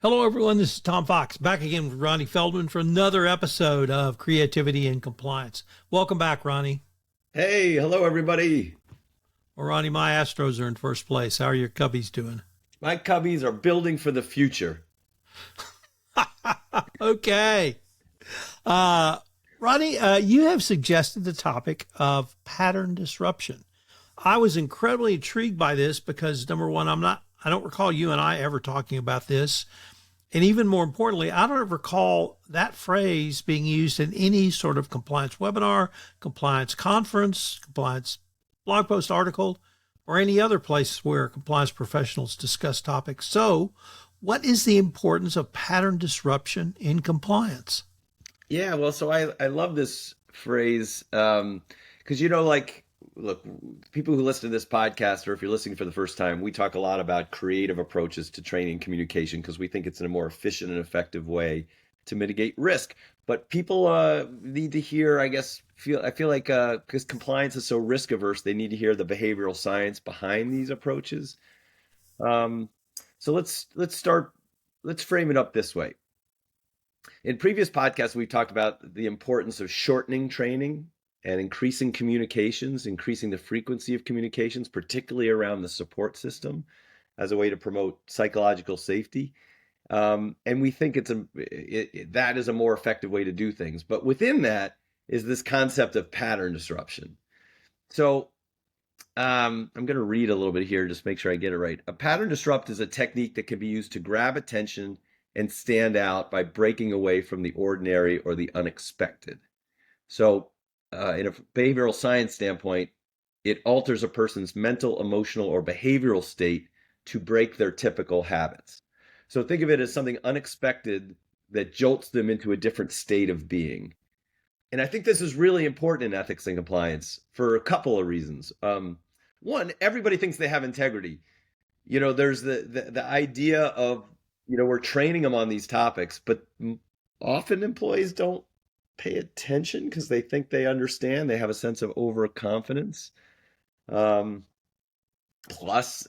Hello, everyone. This is Tom Fox back again with Ronnie Feldman for another episode of Creativity and Compliance. Welcome back, Ronnie. Hey, hello everybody. Well, Ronnie, my Astros are in first place. How are your Cubbies doing? My Cubbies are building for the future. Okay. Uh, Ronnie, you have suggested the topic of pattern disruption. I was incredibly intrigued by this because number one, I don't recall you and I ever talking about this. And even more importantly, I don't recall that phrase being used in any sort of compliance webinar, compliance conference, compliance blog post article, or any other place where compliance professionals discuss topics. So, what is the importance of pattern disruption in compliance? Yeah, well, so I love this phrase because look, people who listen to this podcast, or if you're listening for the first time, we talk a lot about creative approaches to training and communication because we think it's in a more efficient and effective way to mitigate risk. But people need to hear, I feel like because compliance is so risk averse, they need to hear the behavioral science behind these approaches. Um, so let's start. Let's frame it up this way. In previous podcasts, we've talked about the importance of shortening training and increasing communications, increasing the frequency of communications, particularly around the support system, as a way to promote psychological safety. And we think that is a more effective way to do things. But within that is this concept of pattern disruption. So I'm going to read a little bit here, just make sure I get it right. A pattern disrupt is a technique that can be used to grab attention and stand out by breaking away from the ordinary or the unexpected. So, in a behavioral science standpoint, it alters a person's mental, emotional, or behavioral state to break their typical habits. So, think of it as something unexpected that jolts them into a different state of being. And I think this is really important in ethics and compliance for a couple of reasons. One, everybody thinks they have integrity. There's the idea of, we're training them on these topics, but often employees don't pay attention because they think they understand. They have a sense of overconfidence. Um, Plus,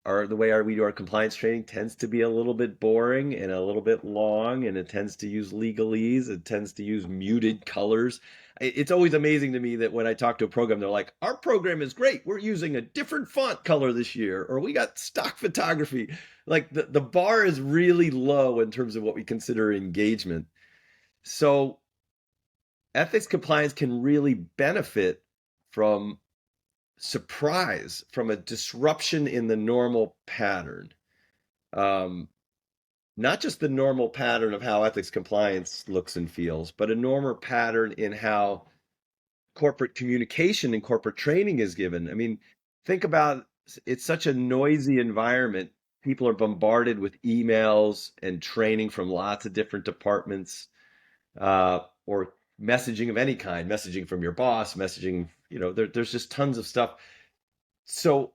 the way we do our compliance training tends to be a little bit boring and a little bit long, and it tends to use legalese. It tends to use muted colors. It's always amazing to me that when I talk to a program, they're like, "Our program is great. We're using a different font color this year," or "We got stock photography." Like the bar is really low in terms of what we consider engagement. So ethics compliance can really benefit from surprise, from a disruption in the normal pattern. Um, Not just the normal pattern of how ethics compliance looks and feels, but a normal pattern in how corporate communication and corporate training is given. I mean, think about, it's such a noisy environment. People are bombarded with emails and training from lots of different departments, or messaging of any kind, messaging from your boss, messaging, there's just tons of stuff. So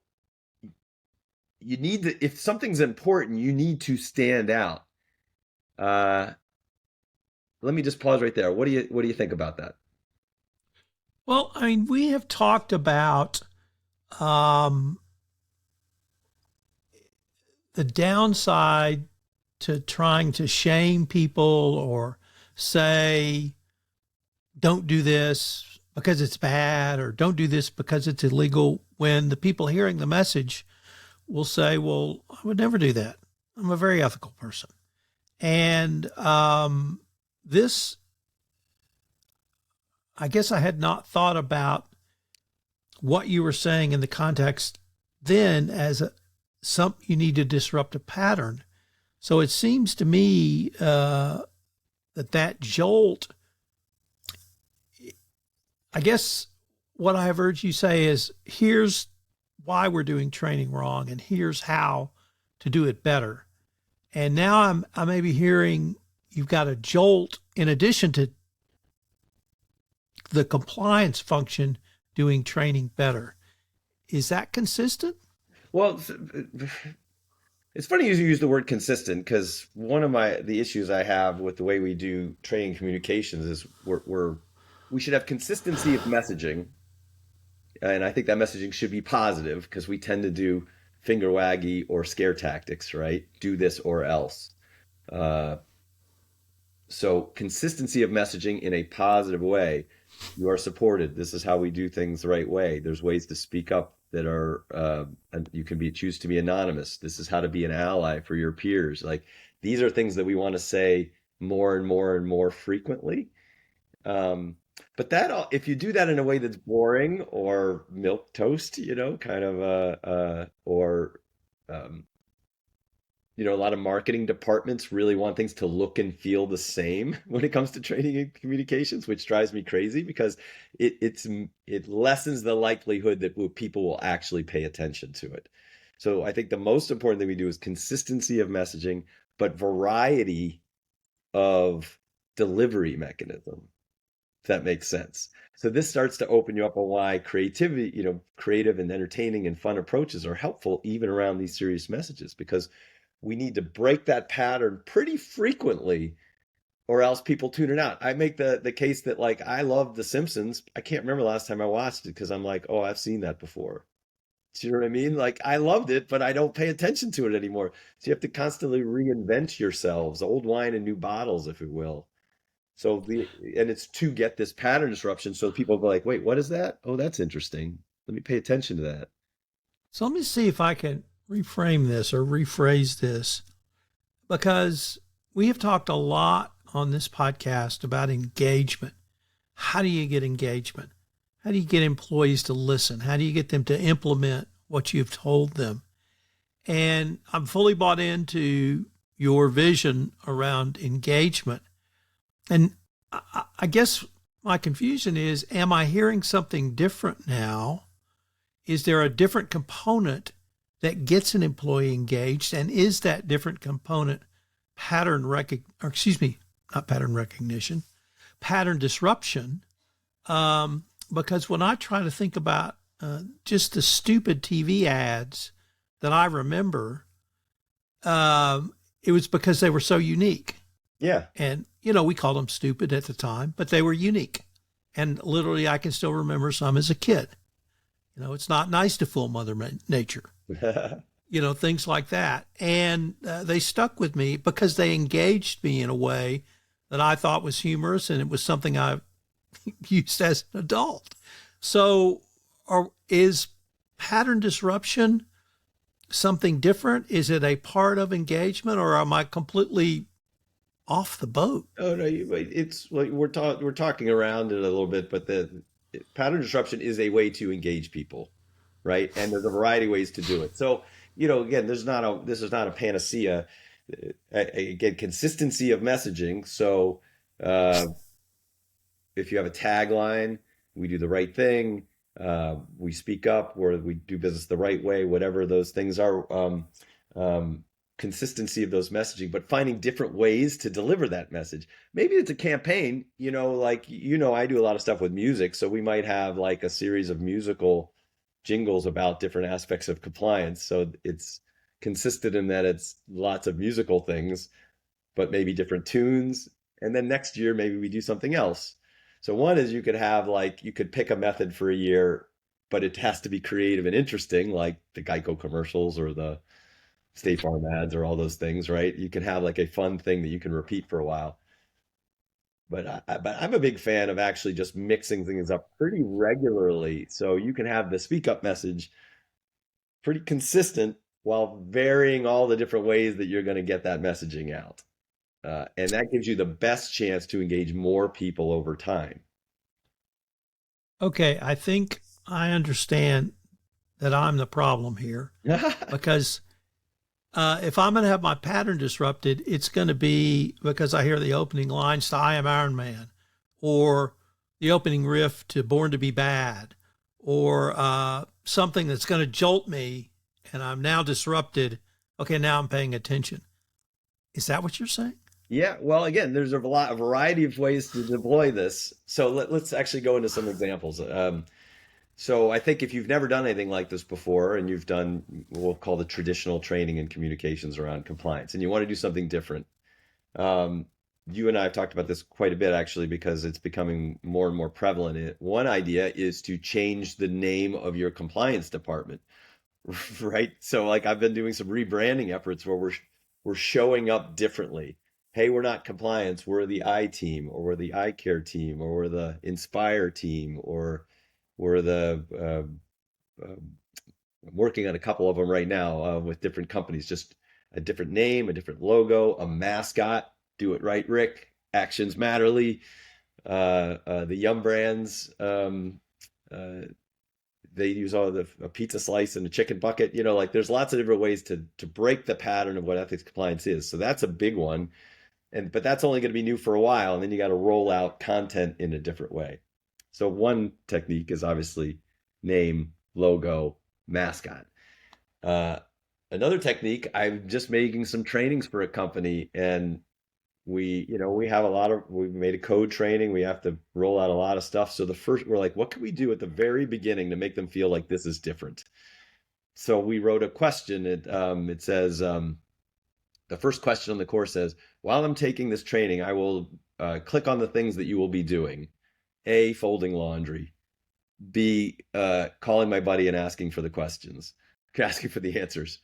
you need to, if something's important, you need to stand out. Uh, Let me just pause right there. What do you think about that? Well, I mean, we have talked about um, the downside to trying to shame people or say, don't do this because it's bad or don't do this because it's illegal, when the people hearing the message will say, well, I would never do that. I'm a very ethical person. And this, I guess I had not thought about what you were saying in the context then as you need to disrupt a pattern. So it seems to me that jolt, I guess what I have heard you say is, here's why we're doing training wrong and here's how to do it better. And now I may be hearing you've got a jolt in addition to the compliance function doing training better. Is that consistent? Well, it's funny you use the word consistent because one of the issues I have with the way we do training communications is we should have consistency of messaging, and I think that messaging should be positive because we tend to do finger waggy or scare tactics, right? Do this or else. Uh, so consistency of messaging in a positive way. You are supported. This is how we do things the right way. There's ways to speak up that are and you can be choose to be anonymous. This is how to be an ally for your peers. Like these are things that we want to say more and more and more frequently. Um, but if you do that in a way that's boring or milk toast, kind of or um, a lot of marketing departments really want things to look and feel the same when it comes to training and communications, which drives me crazy because it lessens the likelihood that people will actually pay attention to it. So I think the most important thing we do is consistency of messaging, but variety of delivery mechanism, if that makes sense. So this starts to open you up on why creativity, creative and entertaining and fun approaches are helpful even around these serious messages because we need to break that pattern pretty frequently or else people tune it out. I make the case that like I love The Simpsons. I can't remember the last time I watched it because I'm like, oh, I've seen that before. Do you know what I mean? Like I loved it, but I don't pay attention to it anymore. So you have to constantly reinvent yourselves, old wine in new bottles, if you will. So and it's to get this pattern disruption. So people go like, wait, what is that? Oh, that's interesting. Let me pay attention to that. So let me see if I can reframe this or rephrase this, because we have talked a lot on this podcast about engagement. How do you get engagement? How do you get employees to listen? How do you get them to implement what you've told them? And I'm fully bought into your vision around engagement. And I guess my confusion is, am I hearing something different now? Is there a different component that gets an employee engaged? And is that different component not pattern recognition, pattern disruption? Because when I try to think about just the stupid TV ads that I remember, it was because they were so unique. Yeah. And, we called them stupid at the time, but they were unique. And literally, I can still remember some as a kid. It's not nice to fool Mother Nature, things like that. And they stuck with me because they engaged me in a way that I thought was humorous, and it was something I used as an adult. So is pattern disruption something different? Is it a part of engagement, or am I completely off the boat? Oh no, it's like we're talking around it a little bit, but the pattern disruption is a way to engage people, right? And there's a variety of ways to do it. So, again, this is not a panacea. Again, consistency of messaging. So, uh, if you have a tagline, we do the right thing, we speak up, or we do business the right way, whatever those things are. Um, Consistency of those messaging, but finding different ways to deliver that message. Maybe it's a campaign, like, I do a lot of stuff with music. So we might have like a series of musical jingles about different aspects of compliance. So it's consistent in that it's lots of musical things, but maybe different tunes. And then next year, maybe we do something else. So one is you could pick a method for a year, but it has to be creative and interesting, like the Geico commercials or the State Farm ads or all those things, right? You can have like a fun thing that you can repeat for a while. But I'm a big fan of actually just mixing things up pretty regularly. So you can have the speak up message pretty consistent while varying all the different ways that you're going to get that messaging out. And that gives you the best chance to engage more people over time. Okay, I think I understand that I'm the problem here, because if I'm going to have my pattern disrupted, it's going to be because I hear the opening lines to I Am Iron Man, or the opening riff to Born to Be Bad, or something that's going to jolt me, and I'm now disrupted. Okay, now I'm paying attention. Is that what you're saying? Yeah, well, again, there's a variety of ways to deploy this. So let's actually go into some examples. So I think if you've never done anything like this before and you've done what we'll call the traditional training and communications around compliance, and you want to do something different, um, you and I have talked about this quite a bit actually because it's becoming more and more prevalent. One idea is to change the name of your compliance department, right? So like I've been doing some rebranding efforts where we're showing up differently. hey, we're not compliance, we're the I team, or we're the I care team, or we're the Inspire team, or we're the I'm working on a couple of them right now with different companies, just a different name, a different logo, a mascot. Do it right, Rick. Actions Matterly. The Yum Brands. Uh, they use all the a pizza slice and a chicken bucket. Like there's lots of different ways to break the pattern of what ethics compliance is. So that's a big one. But that's only going to be new for a while, and then you got to roll out content in a different way. So one technique is obviously name, logo, mascot. Uh, Another technique, I'm just making some trainings for a company, and we have we've made a code training. We have to roll out a lot of stuff. So we're like, what can we do at the very beginning to make them feel like this is different? So we wrote a question. It says, the first question on the course says, while I'm taking this training, I will click on the things that you will be doing. A, folding laundry. B, calling my buddy and asking for the questions, asking for the answers.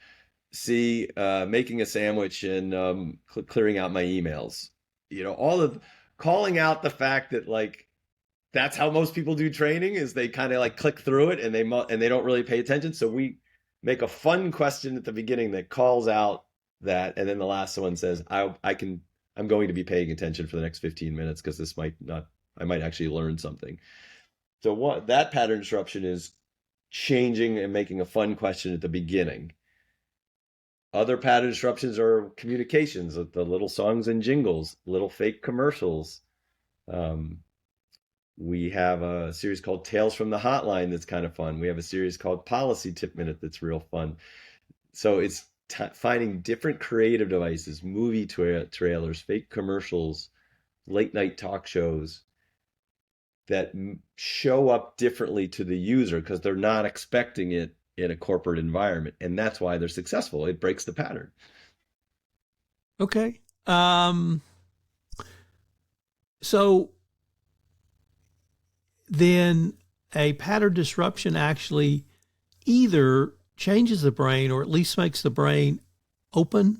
C, making a sandwich and clearing out my emails. All of calling out the fact that like that's how most people do training is they kind of like click through it and they don't really pay attention. So we make a fun question at the beginning that calls out that, and then the last one says, I'm going to be paying attention for the next 15 minutes because I might actually learn something. So what that pattern disruption is changing and making a fun question at the beginning. Other pattern disruptions are communications, the little songs and jingles, little fake commercials. We have a series called Tales from the Hotline that's kind of fun. We have a series called Policy Tip Minute that's real fun. So it's finding different creative devices, movie trailers, fake commercials, late night talk shows that show up differently to the user because they're not expecting it in a corporate environment. And that's why they're successful. It breaks the pattern. Okay. So then a pattern disruption actually either changes the brain or at least makes the brain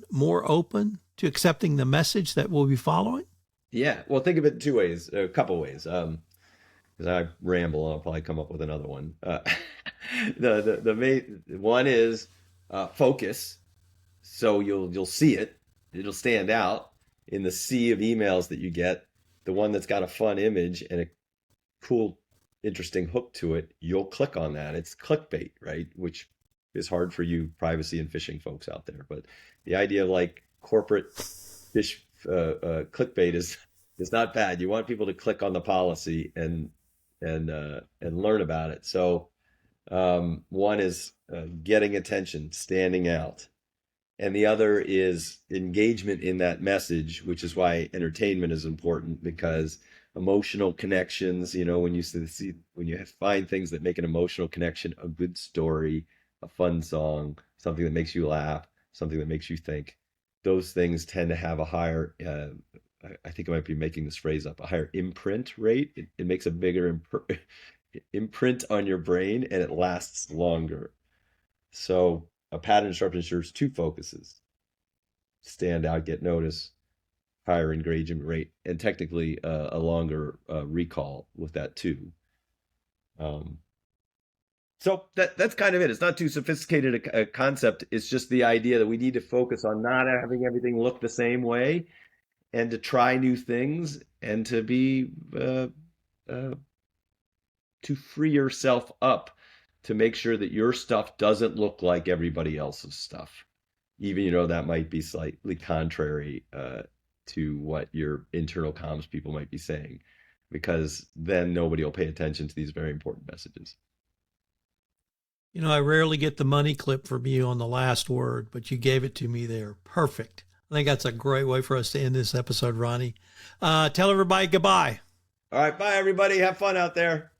more open to accepting the message that we'll be following? Yeah. Well, think of it in two ways, a couple ways. Because I ramble, I'll probably come up with another one. The main one is focus. So you'll see it. It'll stand out in the sea of emails that you get. The one that's got a fun image and a cool, interesting hook to it, you'll click on that. It's clickbait, right? Which is hard for you privacy and phishing folks out there. But the idea of like corporate fish clickbait is not bad. You want people to click on the policy and learn about it. So one is getting attention, standing out. And the other is engagement in that message, which is why entertainment is important, because emotional connections, when you find things that make an emotional connection, a good story, a fun song, something that makes you laugh, something that makes you think, those things tend to have a higher, I think I might be making this phrase up, a higher imprint rate. It makes a bigger imprint on your brain and it lasts longer. So a pattern disruption serves two focuses: stand out, get noticed, higher engagement rate, and technically a longer recall with that too. So that's kind of it. It's not too sophisticated a concept. It's just the idea that we need to focus on not having everything look the same way, and to try new things, and to be to free yourself up to make sure that your stuff doesn't look like everybody else's stuff, even that might be slightly contrary to what your internal comms people might be saying, because then nobody will pay attention to these very important messages. I rarely get the money clip from you on the last word, but you gave it to me there. Perfect. I think that's a great way for us to end this episode, Ronnie. Tell everybody goodbye. All right. Bye, everybody. Have fun out there.